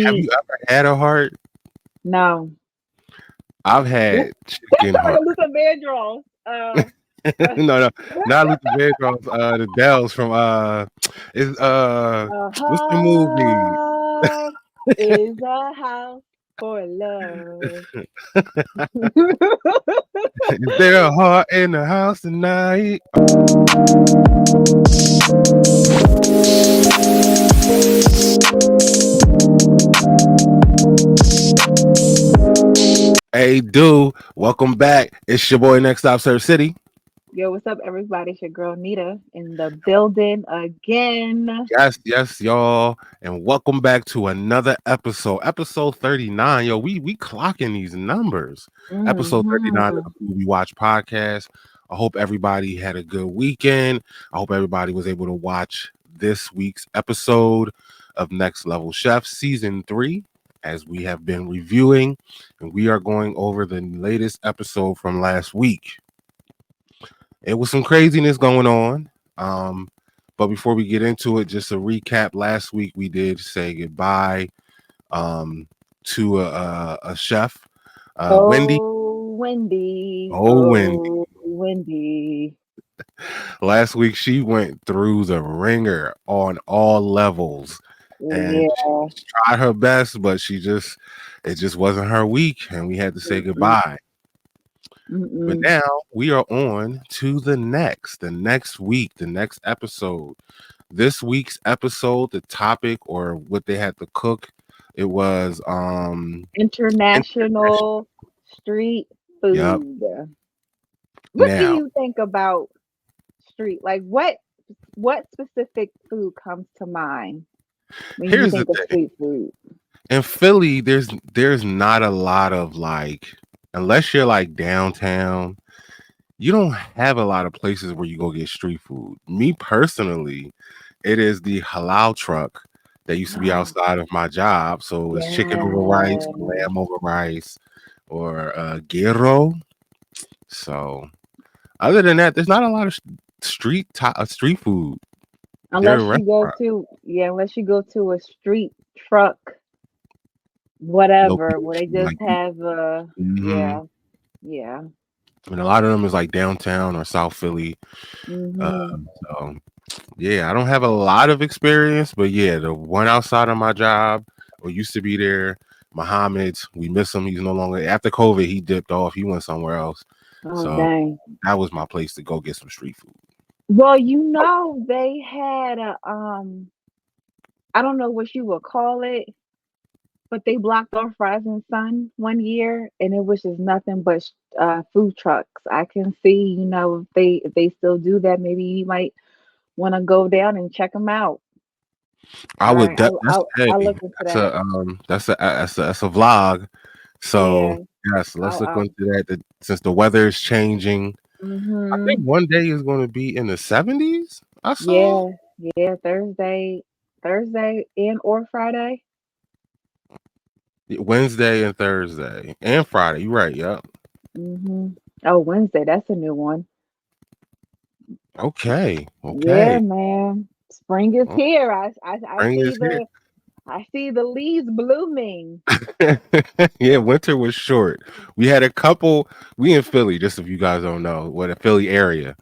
Have you ever had a heart? No. I've Oop. had That's chicken part heart. of Luther Vandross. No, no, not Luther Vandross. The Dells from is A what's the movie? heart is a house for love. Is there a heart in the house tonight? Hey, dude, welcome back. It's your boy Nextstop Sirchcity. Yo, what's up, everybody? It's your girl Neda in the building again. Yes, y'all, and welcome back to another episode 39. Yo, we clocking these numbers. Episode 39 of Hmm. the Movie Watch podcast. I hope everybody had a good weekend. I hope everybody was able to watch this week's episode of Next Level Chef season 3, as we have been reviewing, and we are going over the latest episode from last week. It was some craziness going on. But before we get into it, just a recap. Last week we did say goodbye to a chef, Wendy. Oh, Wendy. Oh, Wendy. Oh, Wendy. Last week she went through the ringer on all levels, and Yeah. she tried her best, but it just wasn't her week, and we had to say Mm-mm. goodbye. But Mm-mm. now we are on to the next week, the next episode. This week's episode, the topic or what they had to cook, it was international. International street Yep. food. What do Now, you think about street? Like what specific food comes to mind when you here's the think of thing. street food? In Philly, there's not a lot of like, unless you're like downtown, you don't have a lot of places where you go get street food. Me personally, it is the halal truck that used to be outside of my job. So it's chicken over rice, Yeah. lamb over rice, or gyro. So other than that, there's not a lot of street food. There are Unless you go restaurants to unless you go to a street truck, whatever, where they location just like, have mhm. yeah, yeah. And a lot of them is like downtown or South Philly. Mhm. So yeah, I don't have a lot of experience, but yeah, the one outside of my job or used to be there, Muhammad's, we miss him. He's no longer after COVID, he dipped off, he went somewhere else. Oh So dang. that was my place to go get some street food. Well, they had a I don't know what you would call it, but they blocked off Rising Sun one year, and it was just nothing but food trucks. I can see, if they still do that, maybe you might want to go down and check them out. I All would right, that's hey, I'll look into that. that's a vlog. So Yeah, yes, let's look I'll into that. Since the weather is changing, I think mhm. one day is going to be in the 70s. I saw Yeah, yeah, Thursday and or Friday. Wednesday and Thursday and Friday. You're right. Yep. Mhm. Oh, Wednesday, that's a new one. Okay. Yeah, Okay. man. Spring is Well, here. spring is here. I see the leaves blooming. Yeah, winter was short. We had a couple. We in Philly, just if you guys don't know, what a Philly area.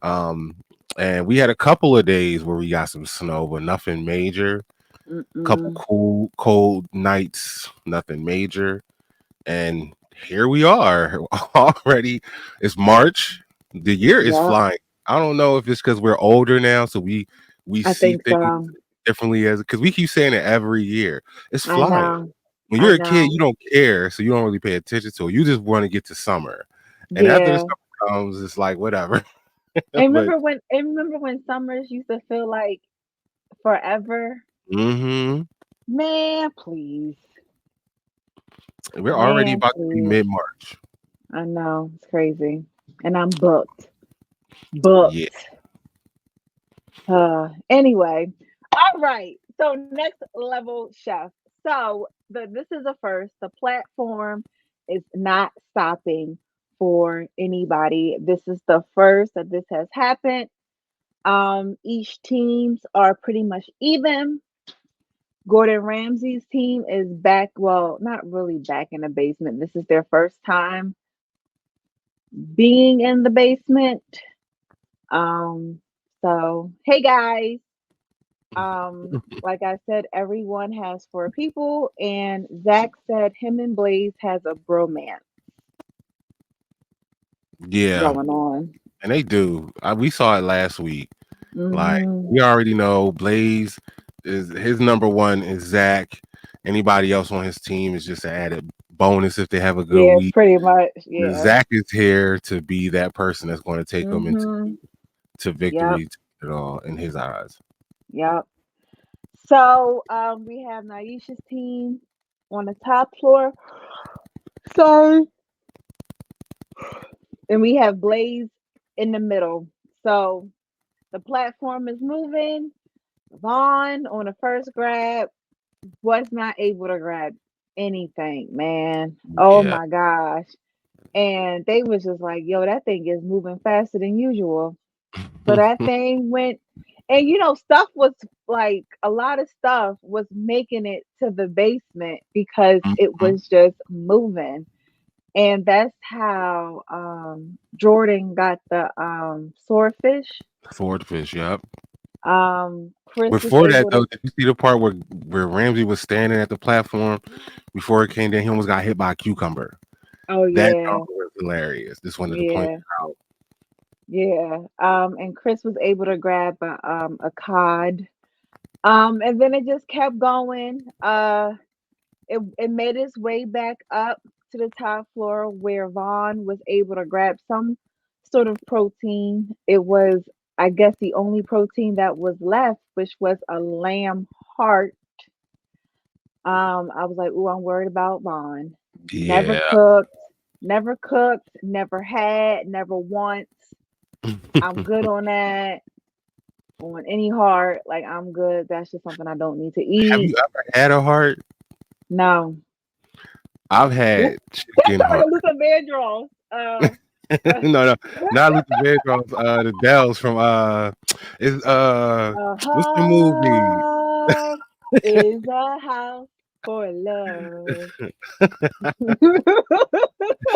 Um, and we had a couple of days where we got some snow, but nothing major. Couple Mm-mm. cool, cold nights, nothing major. And here we are already. It's March. The year is Yeah, flying. I don't know if it's because we're older now, so we I see think things so. differently as because we keep saying it every year. It's I flying. know. When I you're a kid, you know. don't care, so you don't really pay attention to it. You just want to get to summer, and after the Yeah. summer comes, it's like whatever. But And remember when summers used to feel like forever? mm-hmm, Man, please. we're already Man, about to be please. mid March. I know. It's crazy. And I'm booked. Yeah. Booked. Anyway. All right. So next level chef. So this is a first. The platform is not stopping for anybody. This is the first that this has happened. Each teams are pretty much even. Gordon Ramsay's team is back. Well, not really back in the basement. This is their first time being in the basement. Um, so hey guys. Like I said, everyone has four people, and Zach said him and Blaze has a bromance Yeah, going on. and they do. We saw it last week. Like Hmm. we already know Blaze is his number one is Zach. Anybody else on his team is just an added bonus if they have a good Yeah, week. pretty much. Yeah. Zach is here to be that person that's going to take them into Hmm. to Yep. victory at all in his eyes. Yep. So we have Naisha's team on the top floor. So and we have Blaze in the middle. So the platform is moving. Vaughn on the first grab was not able to grab anything, man. Oh Yeah. my gosh. And they was just like, yo, that thing is moving faster than usual. So that thing went, and stuff was like a lot of stuff was making it to the basement because it Mhm. was just moving. And that's how Jordan got the swordfish. Swordfish, yep. Chris was Before that able though, to. did you see the part where Ramsey was standing at the platform before it came down? He almost got hit by a cucumber. Oh That yeah, dog was hilarious. Just wanted to point yeah, it out. yeah. And Chris was able to grab a cod. And then it just kept going. It made its way back up to the top floor where Vaughn was able to grab some sort of protein. It was, I guess, the only protein that was left, which was a lamb heart. I was like, "Ooh, I'm worried about Vaughn. Never Yeah. cooked, never cooked, never had, never once. I'm good on that. On any heart, like I'm good. That's just something I don't need to Have you eat. ever had a heart? No." I've Ooh, had that chicken sounds like heart. a Luther Vandross. No, no, not Luther Vandross. The Dells from is A what's the movie? heart is a house for love.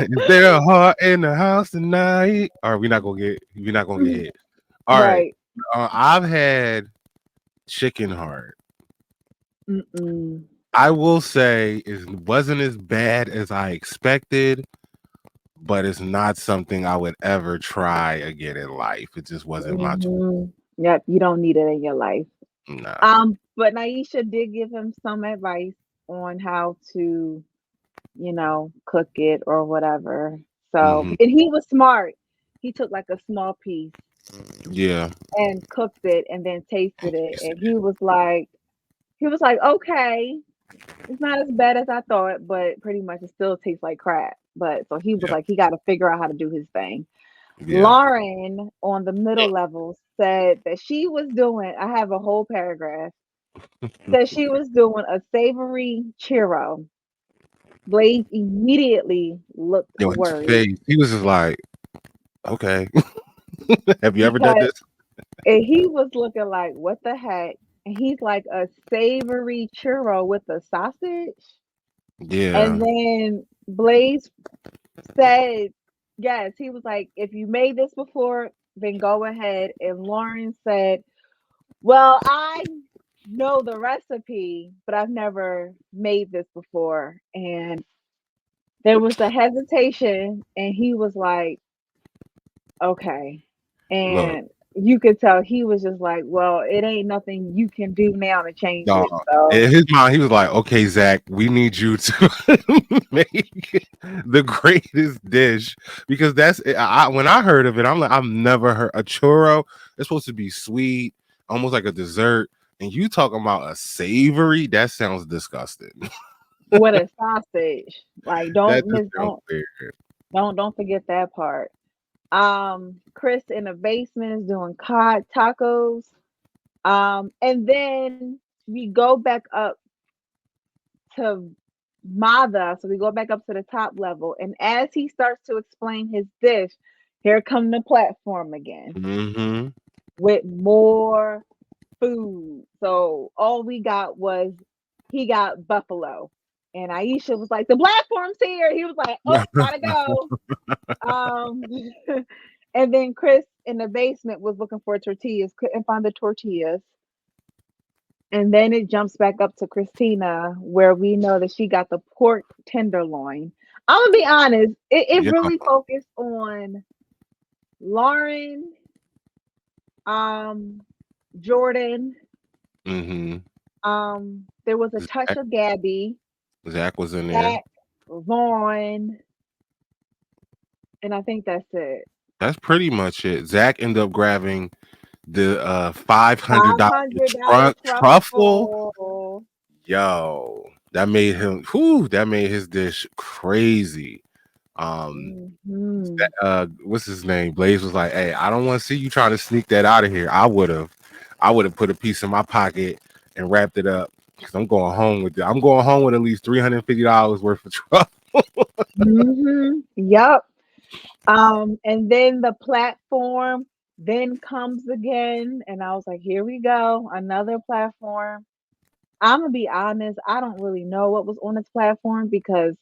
Is there a heart in the house tonight? All right, we're not gonna get hit. All right, Right. I've had chicken heart. Mm-mm. I will say it wasn't as bad as I expected, but it's not something I would ever try again in life. It just wasn't my Yep, you don't need it in your life. nah. But Naisha did give him some advice on how to, cook it or whatever. So, Hmm. and he was smart. He took like a small piece Yeah. and cooked it and then tasted it. And he was like, okay, it's not as bad as I thought, but pretty much it still tastes like crap. But so he was Yeah. like, he got to figure out how to do his thing. Yeah. Lauren on the middle level said that she was doing, I have a whole paragraph, said she was doing a savory churro. Blaze immediately looked Yo, his worried face. He was just like, okay. Have you ever done because this? and he was looking like, what the heck? And he's like, a savory churro with a sausage. And Yeah. then Blaze said, yes, he was like, if you made this before, then go ahead. And Lauren said, well, I know the recipe, but I've never made this before. And there was the hesitation, and he was like, okay. Look, And you could tell he was just like, well, it ain't nothing you can do now to change dog. it. So, In his mind, he was like, okay, Zach, we need you to make the greatest dish because when I heard of it, I'm like, I've never heard a churro. It's supposed to be sweet, almost like a dessert. And you talking about a savory? That sounds disgusting. with a sausage, like That don't just miss, sounds don't weird. don't forget that part. Chris in the basement is doing cod tacos. And then we go back up to Mother, so we go back up to the top level, and as he starts to explain his dish, here come the platform again Mm-hmm. with more food. So all we got was he got buffalo. And Aisha was like, the platform's here. He was like, oh, gotta go. Um, and then Chris in the basement was looking for tortillas, couldn't find the tortillas. And then it jumps back up to Christina, where we know that she got the pork tenderloin. I'm gonna be honest, it Yeah. really focused on Lauren, um, Jordan. Mm-hmm. There was a touch Zach, of Gabby, Zach was in there. Zach, Vaughn, and I think that's it. That's pretty much it. Zach ended up grabbing the $500 $500 truffle. truffle. Yo, that made him. Whew, that made his dish crazy. Um, Hmm. what's his name? Blaze was like, "Hey, I don't want to see you trying to sneak that out of here. I would have put a piece in my pocket and wrapped it up because I'm going home with it. I'm going home with at least $350 worth of truffle." Yep. And then the platform then comes again, and I was like, here we go, another platform. I'm gonna be honest, I don't really know what was on this platform because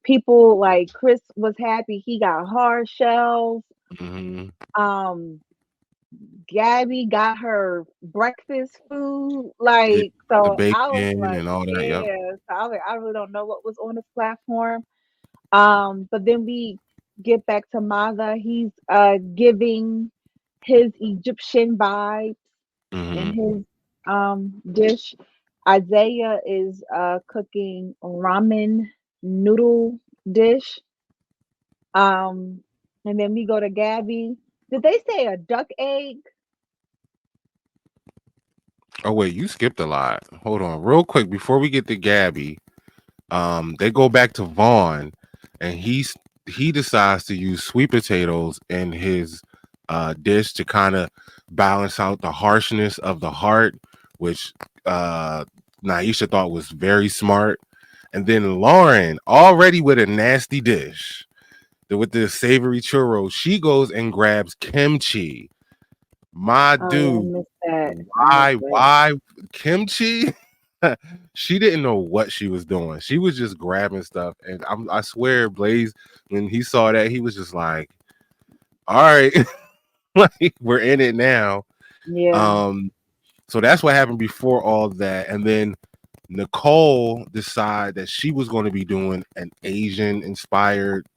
people like Chris was happy he got hard shells. Mm-hmm. Um, Gabby got her breakfast food. Yeah, Like, the so I was bacon like, and all that. Yep. yeah. So I was like, I really don't know what was on this platform. But then we get back to Maga. He's giving his Egyptian vibes in Mm-hmm. his dish. Isaiah is cooking ramen noodle dish. Um, and then we go to Gabby. Did they say a duck egg? Oh wait, you skipped a lot. Hold on, real quick before we get to Gabby. They go back to Vaughn, and he decides to use sweet potatoes in his dish to kind of balance out the harshness of the heart, which uh Naisha thought was very smart. And then Lauren, already with a nasty dish, with the savory churros, she goes and grabs kimchi. My Oh yeah, I dude, missed that. I missed it. why kimchi? She didn't know what she was doing. She was just grabbing stuff, and I swear, Blaze, when he saw that, he was just like, "All right, like we're in it now." Yeah. Um, so that's what happened before all that, and then Nicole decided that she was going to be doing an Asian inspired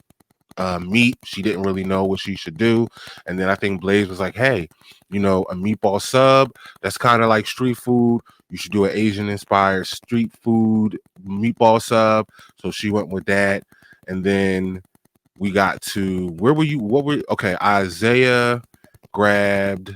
meat. She didn't really know what she should do. And then I think Blaze was like, hey, a meatball sub, that's kind of like street food. You should do an Asian inspired street food meatball sub. So she went with that. And then we got to where were you? Okay? Isaiah grabbed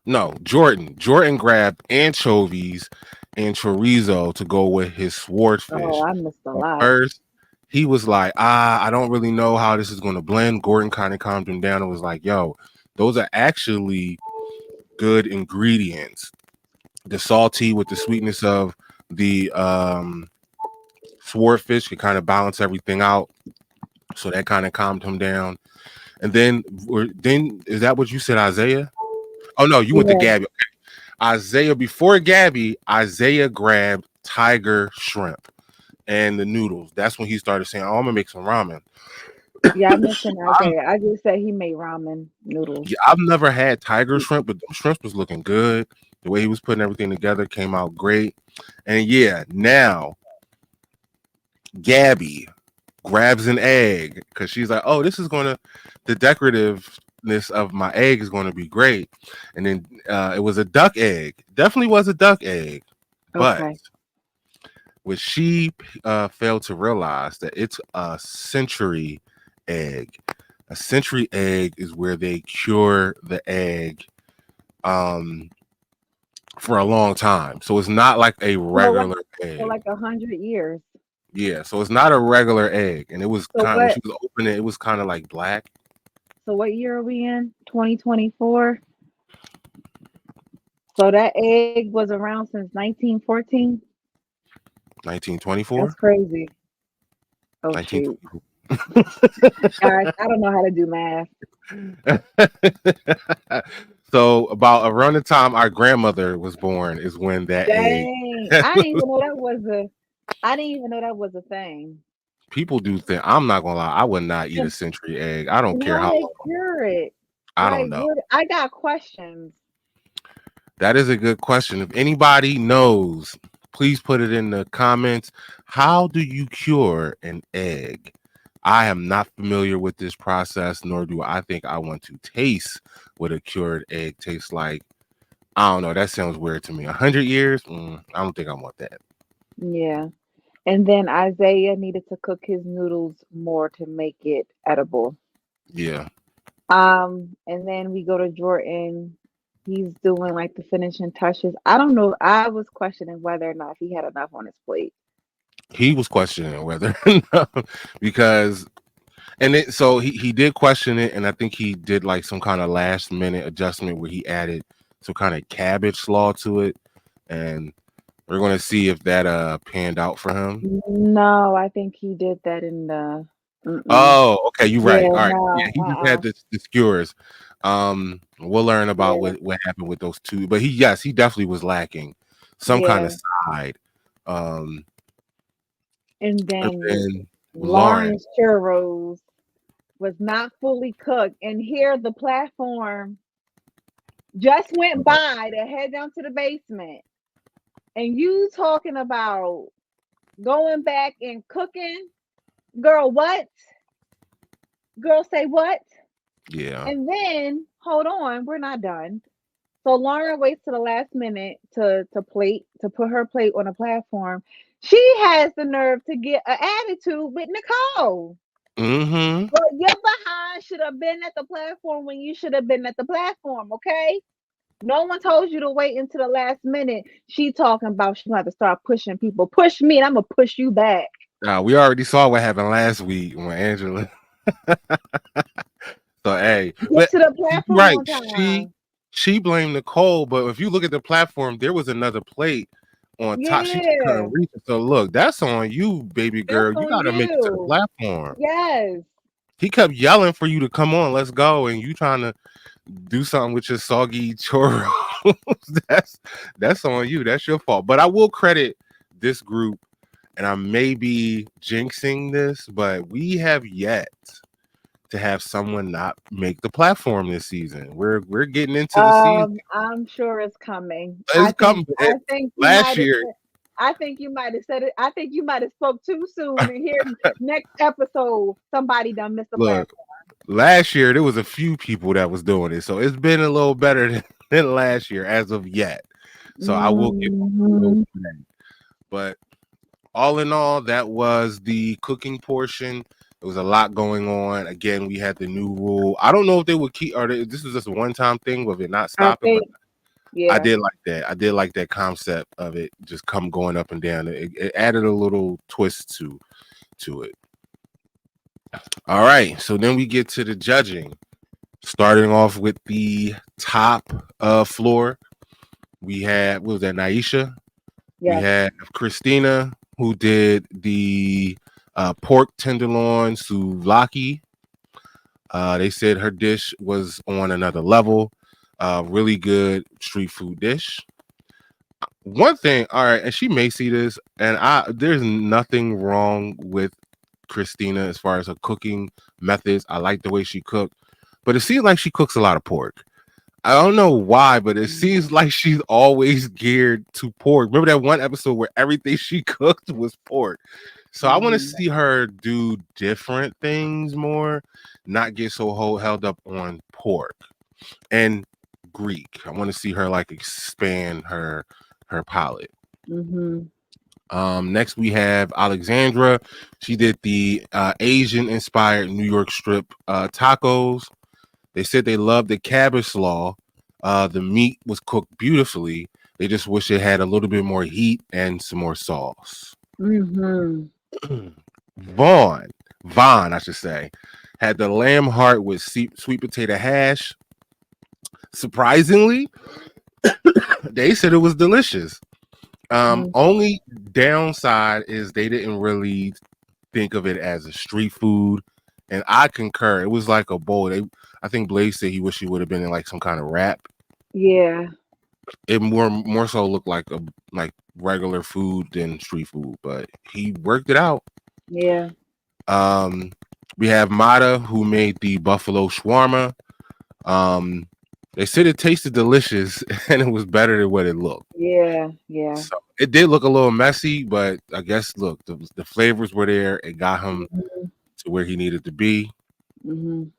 no Jordan. Jordan grabbed anchovies and chorizo to go with his Oh, swordfish. I missed a But lot. first, he was like, I don't really know how this is going to blend. Gordon kind of calmed him down and was like, yo, those are actually good ingredients. The salty with the sweetness of the swordfish could kind of balance everything out. So that kind of calmed him down. And then is that what you said, Isaiah? Oh no, you went to Yeah. Gabby. Isaiah, before Gabby, Isaiah grabbed tiger shrimp and the noodles. That's when he started saying, oh, I'm gonna make some ramen. Yeah, I mentioned Isaiah. I just said he made ramen noodles. Yeah, I've never had tiger shrimp, but the shrimp was looking good. The way he was putting everything together came out great. And yeah, now Gabby grabs an egg because she's like, oh, the decorativeness of my egg is gonna be great. And then it was a duck egg. Definitely was a duck egg, but Okay. what she failed to realize that it's a century egg. A century egg is where they cure the egg um for a long time. So it's not like a So like regular for egg. like 100 years. Yeah, so it's not a regular egg. And it was So kind when what she was opening it, it was kind of like black. so what year are we in? 2024. So that egg was around since 1914. 1924. That's crazy. Oh shoot. Guys, I don't know how to do math. So about around the time our grandmother was born is when that egg. Dang. I didn't even know that was a I didn't even know that was a thing. People do think, I'm not gonna lie, I would not eat a And, century egg. I don't and care how how they long. cure it? I don't Like know. what I got questions. That is a good question. If anybody knows, please put it in the comments. How do you cure an egg? I am not familiar with this process, nor do I think I want to taste what a cured egg tastes like. I don't know. That sounds weird to me. 100 years? I don't think I want that. Yeah. And then Isaiah needed to cook his noodles more to make it edible. Yeah. And then we go to Jordan. He's doing like the finishing touches. I don't know. I was questioning whether or not he had enough on his plate. He was questioning whether because so he did question it, and I think he did like some kind of last minute adjustment where he added some kind of cabbage slaw to it, and we're gonna see if that panned out for him. No, I think he did that in the. Mm-mm. Oh, okay, you're right. Yeah, All right, yeah, no, he just had the skewers. We'll learn about yeah, what happened with those two, but he definitely was lacking some kind yeah. of side. Um, And and then then Lauren, Lauren's churros was not fully cooked. And here the platform just went by to head down to the basement. And you talking about going back and cooking? Girl, what? Girl, say what? yeah. And then, hold on, we're not done. So Lauren waits to the last minute to put her plate on a platform. She has the nerve to get an attitude with Nicole. Mm-hmm. Well, your behind should have been at the platform when you should have been at the platform, okay? No one told you to wait until the last minute. She talking about she gonna have to start pushing people. Push me, and I'm gonna push you back. We already saw what happened last week when Angela. So hey, Get but to the you're platform right. on She time. she blamed Nicole, but if you look at the platform, there was another plate on top. She just Yeah, couldn't reach it. So look, that's on you, baby that's girl. You on gotta make it to the you. platform. Yes. He kept yelling for you to come on, let's go, and you trying to do something with your soggy churros. that's that's on you. That's your fault. But I will credit this group, and I may be jinxing this, but we have yet to have someone not make the platform this season. We're getting into the season. I'm sure it's coming. It's coming. Last year, I think you might have said it. I think you might have spoke too soon. And here, next episode, somebody done missed the look, platform. last year there was a few people that was doing it, so it's been a little better than last year as of yet. So I will give kudos Hmm. for that. But all in all, that was the cooking portion. There was a lot going on. Again, we had the new rule. I don't know if they would keep, this is just a one-time thing with it not I stopping, but think, I yeah. did like that. I did like that concept of it just come going up and down. It added a little twist to it. All right, so then we get to the judging. Starting off with the top floor, we had, what was that, Naisha? We Yes. had Christina, who did the pork tenderloin souvlaki. They said her dish was on another level. Really good street food dish. One thing, all right, and she may see this, and there's nothing wrong with Christina as far as her cooking methods. I like the way she cooked, but it seems like she cooks a lot of pork. I don't know why, but it seems like she's always geared to pork. Remember that one episode where everything she cooked was pork? So I want to Hmm. see her do different things more, not get so held up on pork and Greek. I want to see her like expand her palette. Hmm. Next we have Alexandra. She did the Asian inspired New York strip tacos. They said they loved the cabbage slaw. The meat was cooked beautifully. They just wish it had a little bit more heat and some more sauce. Hmm. Vaughn, Vaughn, I should say, had the lamb heart with sweet potato hash. Surprisingly, they said it was delicious. Only downside is they didn't really think of it as a street food, and I concur. It was like a bowl. I think Blaze said he wished he would have been in like some kind of wrap. Yeah, It more so looked like regular food than street food, but he worked it out. yeah, Um, we have Mata who made the buffalo shawarma. Um, they said it tasted delicious and it was better than what it looked. yeah, yeah. So it did look a little messy, but I guess look, the flavors were there. It got him Mhm, to where he needed to be. mhm.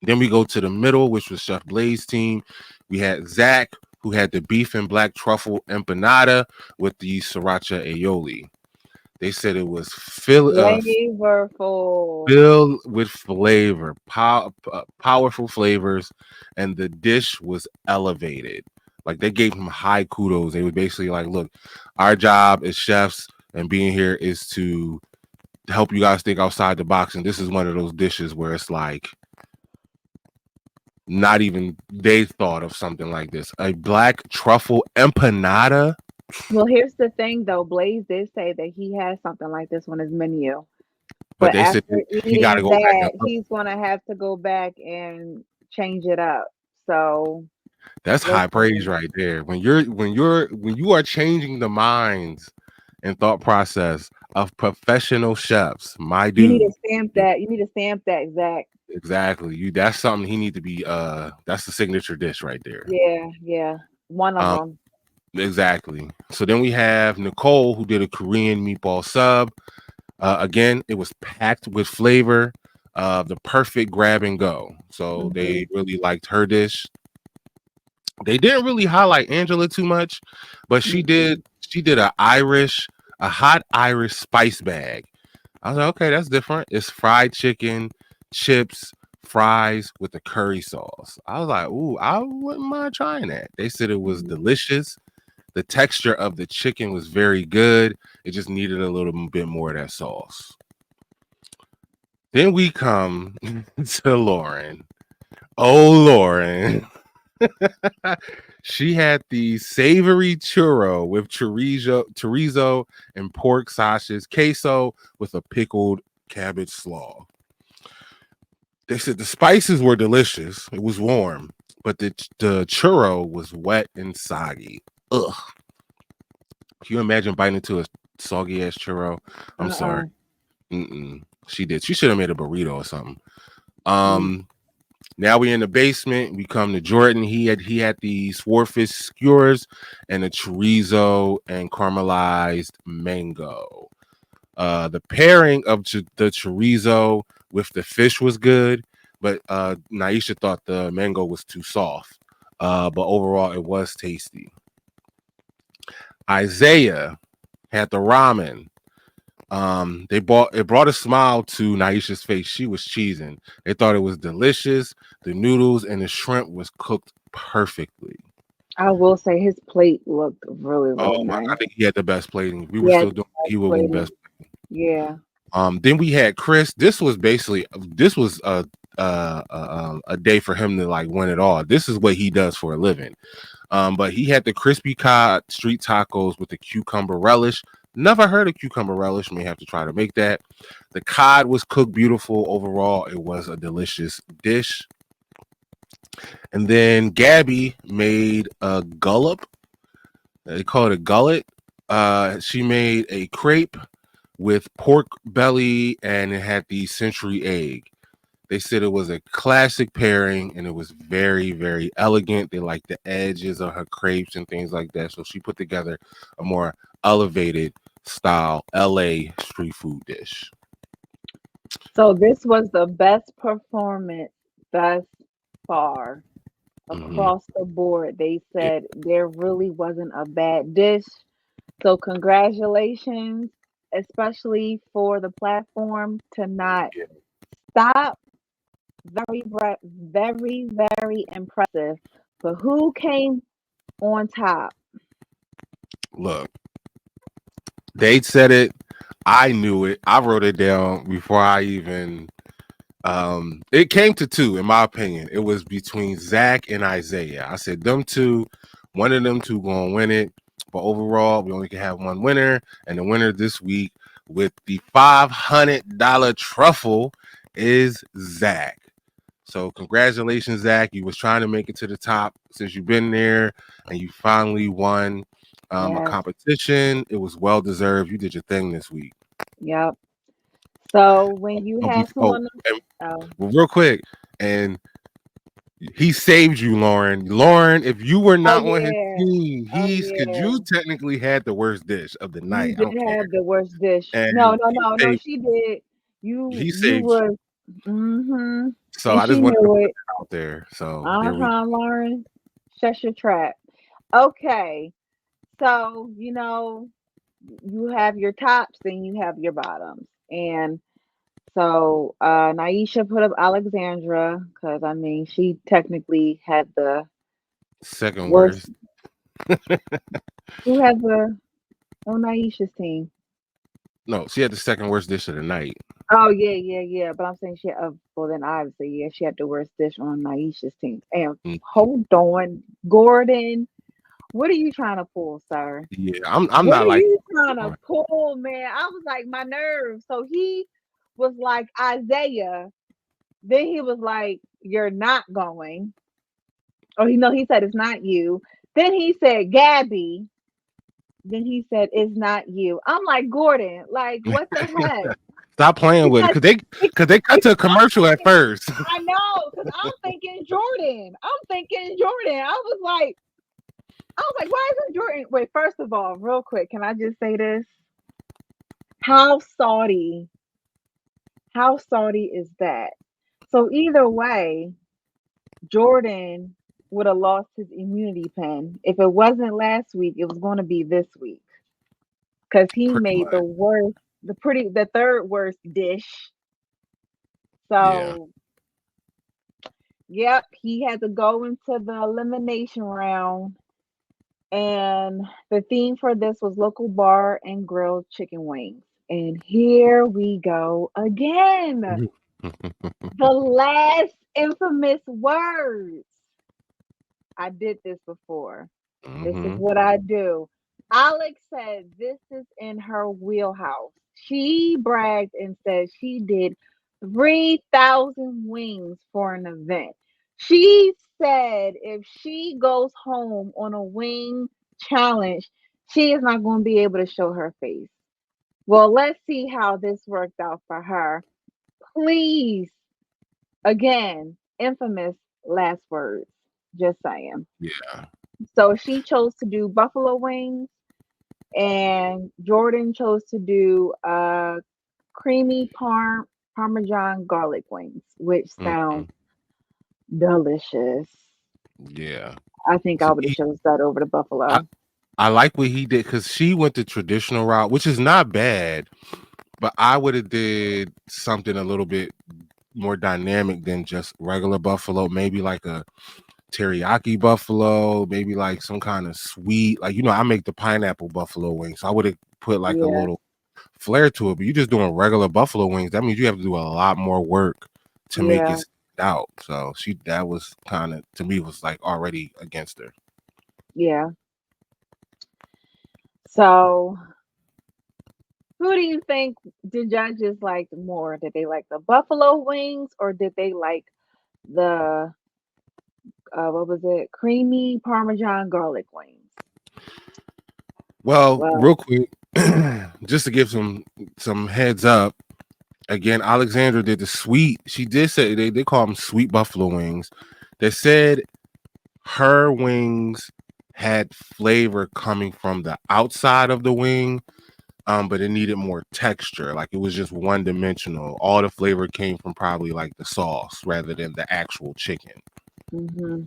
Then we go to the middle, which was Chef Blaze team. We had Zach, who had the beef and black truffle empanada with the sriracha aioli. They said it was Flavorful. filled with flavor, powerful flavors, and the dish was elevated. Like they gave him high kudos. They were basically like, "Look, our job as chefs and being here is to help you guys think outside the box." And this is one of those dishes where it's like not even they thought of something like this. A black truffle empanada, Well, here's the thing though. Blaze did say that he has something like this on his menu. but But they said after he got to eating go back and that, look. he's gonna have to go back and change it up. So That's high praise listen, right there. When you are changing the minds and thought process of professional chefs, my you need to dude. stamp that. You need to stamp that, Zach. Exactly. You that's something he need to be that's the signature dish right there. Yeah, yeah. One of Um them. exactly. So then we have Nicole who did a Korean meatball sub. Again, it was packed with flavor, the perfect grab and go. So Mhm, they really liked her dish. They didn't really highlight Angela too much, but mhm. she did a hot Irish spice bag. I was like, okay, that's different. It's fried chicken, chips, fries with the curry sauce. I was like, ooh, I wouldn't mind trying that. They said it was Mhm. delicious. The texture of the chicken was very good. It just needed a little bit more of that sauce. Then we come to Lauren. Oh, Lauren. She had the savory churro with chorizo and pork sausage, queso with a pickled cabbage slaw. They said the spices were delicious. It was warm, but the churro was wet and soggy. Ugh. Can you imagine biting into a soggy ass churro? I'm sorry. Uh-uh. Mm-mm. She did. She should have made a burrito or something. Mm. Um, Now we in the basement. We come to Jordan. He had the swordfish skewers and a chorizo and caramelized mango. The pairing of the chorizo with the fish was good, but Naisha thought the mango was too soft. But overall, it was tasty. Isaiah had the ramen. It brought a smile to Naisha's face. She was cheesing. They thought it was delicious. The noodles and the shrimp was cooked perfectly. I will say his plate looked really, Oh really my! I nice. think he had the best plating. We were Yeah, still doing he would with the best. plating. Yeah. Then we had Chris. This was a day for him to like win it all. This is what he does for a living. But he had the crispy cod street tacos with the cucumber relish. Never heard of cucumber relish. May have to try to make that. The cod was cooked beautiful. Overall, it was a delicious dish. And then Gabby made a gullop. They call it a gullet. She made a crepe with pork belly and it had the century egg. They said it was a classic pairing and it was very, very elegant. They liked the edges of her crepes and things like that. So she put together a more elevated style LA street food dish. So this was the best performance thus far Mm-hmm. across the board. They Yeah, said there really wasn't a bad dish. So congratulations, especially for the platform to not yeah. stop. Very, very impressive. But who came on top? Look, they said it. I knew it. I wrote it down before I even it came to two, in my opinion. It was between Zach and Isaiah. I said them two, one of them two gonna win it. But overall, we only can have one winner, and the winner this week with the $500 truffle is Zach. So congratulations, Zach. You was trying to make it to the top since you've been there, and you finally won a Yes. competition. It was well deserved. You did your thing this week. Yep. So when you Oh, have someone, and, oh, well, real quick, and he saved you, Lauren. Lauren, if you were oh not on his yeah, team, oh he's because yeah. you technically had the worst dish of the You night. I did don't care. have the worst dish. No, And no, no, no. She did. he You saved you. was. Mm-hmm. So And I just she wanted to knew put it. that out there. So there we Uh-huh, Lauren. Shut your trap. Okay. So, you have your tops and you have your bottoms. And so Naisha put up Alexandra because I mean she technically had the second worst. worst. Who has the on Naisha's team? No, she had the second worst dish of the night. Oh yeah, yeah, yeah. But I'm saying she well then obviously yeah, she had the worst dish on Naisha's team. And Mm, hold on, Gordon, what are you trying to pull, sir? yeah, I'm What not are like you trying to Lauren. pull, man? I was like my nerves. So he was like Isaiah. Then he was like, "You're not going." Oh, he said it's not you. Then he said Gabby. Then he said it's not you. I'm like Gordon. Like what the heck? Stop playing with it, Because cause they cut to a commercial at first. I know, because I'm thinking Jordan. I'm thinking Jordan. I was like, why isn't Jordan? Wait, first of all, real quick, can I just say this? How salty, how salty is that? So either way, Jordan would have lost his immunity pen. If it wasn't last week, it was going to be this week because he Pretty made much. the third worst dish. Yeah. So, yep, he had to go into the elimination round. And the theme for this was local bar and grilled chicken wings. And here we go again. The last infamous words. I did this before. This is hmm what I do. Alex said this is in her wheelhouse. She bragged and said she did 3,000 wings for an event. She said if she goes home on a wing challenge, she is not going to be able to show her face. Well, let's see how this worked out for her. Please, again, infamous last words. Just saying. Yeah. So she chose to do buffalo wings, and Jordan chose to do creamy parmesan garlic wings, which hmm sound delicious. Yeah. I think I would have See, chose that over the I, buffalo. I like what he did because she went the traditional route, which is not bad. But I would have did something a little bit more dynamic than just regular buffalo. Maybe like a teriyaki buffalo, maybe like some kind of sweet, like I make the pineapple buffalo wings. So I would have put like a Yeah, little flair to it. But you're just doing regular buffalo wings. That means you have to do a lot more work to make it yeah, stand out. So that was kind of to me was like already against her. yeah. So who do you think the judges liked more? Did they like the buffalo wings or did they like the what was it? Creamy parmesan garlic wings. Well, Well, real quick, just to give some heads up, again, Alexandra did the sweet. She did say they call them sweet buffalo wings. They said her wings had flavor coming from the outside of the wing, but it needed more texture. Like it was just one dimensional. All the flavor came from probably like the sauce rather than the actual chicken. hmm,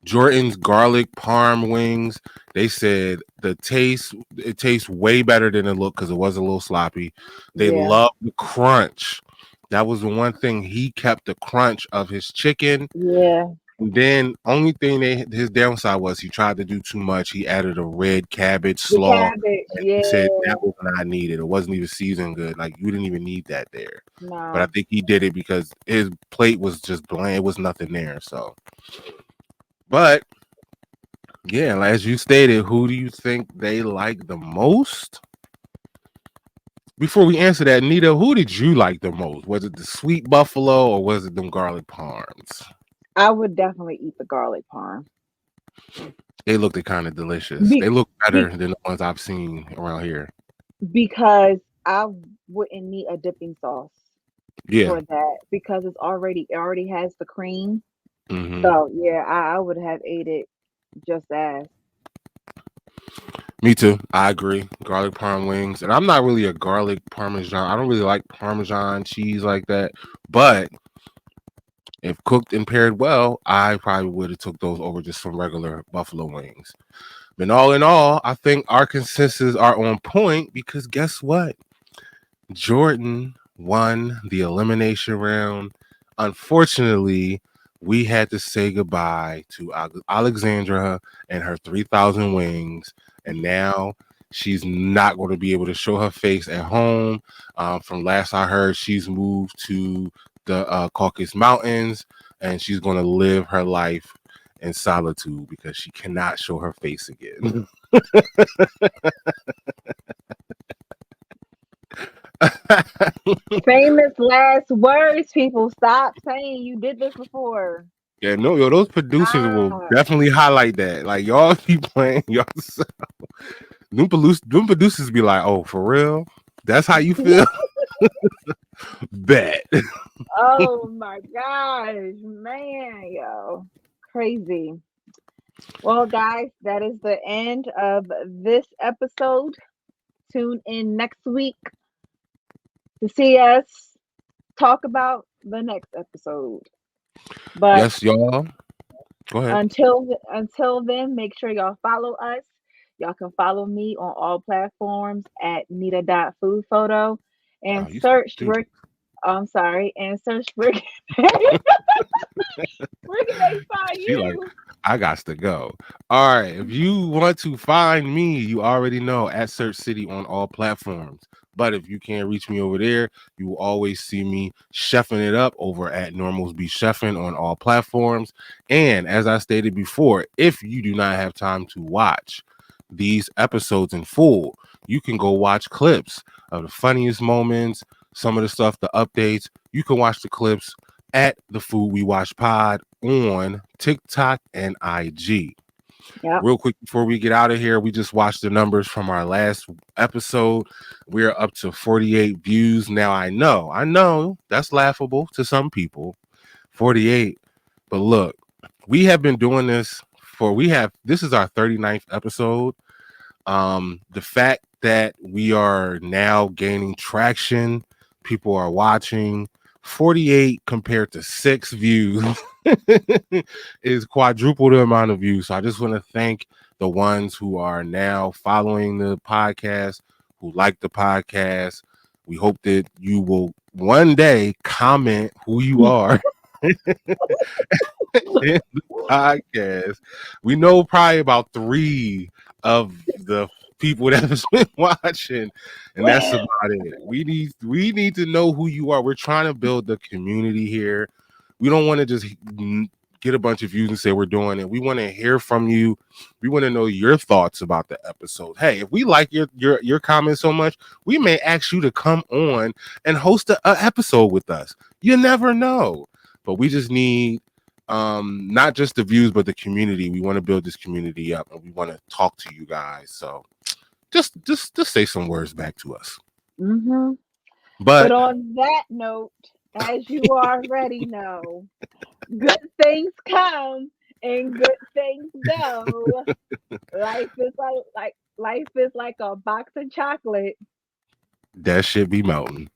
Jordan's garlic parm wings, they said it tastes way better than it looked because it was a little sloppy. They yeah, love the crunch. That was the one thing he kept the crunch of his chicken. yeah. And then only thing his downside was he tried to do too much. He added a red cabbage The slaw. cabbage, And he said yeah. that was not needed. It wasn't even seasoned good. Like you didn't even need that there. But I No. think he did it because his plate was just bland. It was nothing there. So, but yeah, as you stated, who do you think they like the most? before we answer that, Nita, who did you like the most? Was it the sweet buffalo or was it them garlic parms? I would definitely eat the garlic parm. They looked kind of delicious. Be, They look better be, than the ones I've seen around here. because I wouldn't need a dipping sauce Yeah. for that because it already has the cream. Hmm. So yeah, I would have ate it just as. Me too. I agree. Garlic parm wings, and I'm not really a garlic parmesan. I don't really like parmesan cheese like that. But if cooked and paired well, I probably would have took those over just some regular buffalo wings. But all in all, I think our consensus are on point because guess what? Jordan won the elimination round. Unfortunately, we had to say goodbye to Alexandra and her 3,000 wings. And now she's not going to be able to show her face at home. From last I heard, she's moved to the Caucasus Mountains and she's going to live her life in solitude because she cannot show her face again. Famous last words, people. Stop saying you did this before. Yeah, no, yo, those producers will Stop. definitely highlight that. Like y'all be playing y'all. Them producers be like, "Oh, for real? That's how you feel?" Bet. Oh my gosh, man, yo. Crazy. Well, guys, that is the end of this episode. Tune in next week to see us talk about the next episode. But Yes, y'all. Go ahead. until then, make sure y'all follow us. Y'all can follow me on all platforms at Neda.foodphoto Oh, and you search do. Rick. I'm sorry, and search Rick. Where can they find She like, you? I got to go. All right. If you want to find me, you already know at Search City on all platforms. But if you can't reach me over there, you will always see me chefing it up over at Normals Be Chefing on all platforms. And as I stated before, if you do not have time to watch these episodes in full, you can go watch clips of the funniest moments, some of the stuff, the updates. You can watch the clips at the Food We Watch Pod on TikTok and IG. Yep. Real quick before we get out of here, we just watched the numbers from our last episode. We're up to 48 views. Now I know that's laughable to some people. 48. But look, we have been doing this this is our 39th episode. The fact that we are now gaining traction, people are watching. 48 compared to 6 views is quadruple the amount of views. So I just want to thank the ones who are now following the podcast, who like the podcast. We hope that you will one day comment who you are in the podcast. We know probably about 3 of the people that has been watching, and that's about it. We need to know who you are. We're trying to build the community here. We don't want to just get a bunch of views and say we're doing it. We want to hear from you. We want to know your thoughts about the episode. Hey, if we like your comments so much, we may ask you to come on and host a episode with us. You never know. But we just need not just the views but the community. We want to build this community up and we want to talk to you guys. So just say some words back to us. Hmm. But But on that note, as you already know, good things come and good things go. Life is like a box of chocolate. that should be melting.